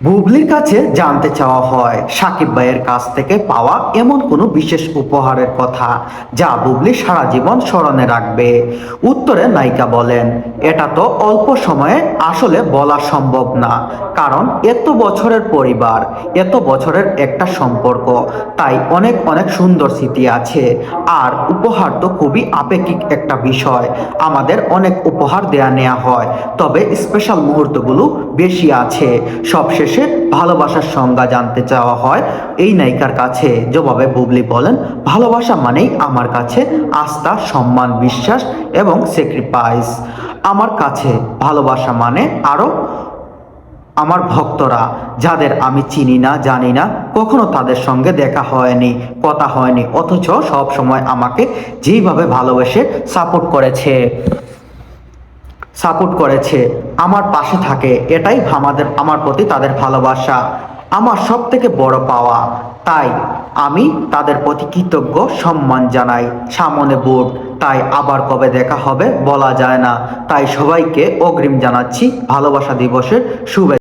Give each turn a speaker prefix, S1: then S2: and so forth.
S1: বুবলির কাছে জানতে চাওয়া হয় সাকিব ভাইয়ের কাছ থেকে পাওয়া এমন কোনো বিশেষ উপহারের কথা যা বুবলি সারা জীবন স্মরণে রাখবে। উত্তরে নায়িকা বলেন, এটা তো অল্প সময়ে আসলে বলা সম্ভব না, কারণ এত বছরের পরিবার, এত বছরের একটা সম্পর্ক, তাই অনেক অনেক সুন্দর স্মৃতি আছে। আর উপহার তো খুবই আপেক্ষিক একটা বিষয়, আমাদের অনেক উপহার দেয়া নেওয়া হয়, তবে স্পেশাল মুহূর্তগুলো বেশি আছে। সবশেষে ভালোবাসার সংজ্ঞা জানতে চাওয়া হয় এই নায়িকার কাছে। জবাবে বুবলি বলেন, ভালোবাসা মানেই আমার কাছে আস্থা, সম্মান, বিশ্বাস এবং স্যাক্রিফাইস। আমার কাছে ভালোবাসা মানে আরো আমার ভক্তরা, যাদের আমি চিনি না, জানি না, কখনো তাদের সঙ্গে দেখা হয়নি, কথা হয়নি, অথচ সব সময় আমাকে যেইভাবে ভালোবেসে সাপোর্ট করেছে, আমার পাশে থাকে, এটাই আমার প্রতি তাদের ভালোবাসা আমার সব থেকে বড় পাওয়া। তাই আমি তাদের প্রতি কৃতজ্ঞ, সম্মান জানাই। সামনে ভোট, তাই আবার কবে দেখা হবে বলা যায় না, তাই সবাইকে অগ্রিম জানাচ্ছি ভালোবাসা দিবসের শুভেচ্ছা।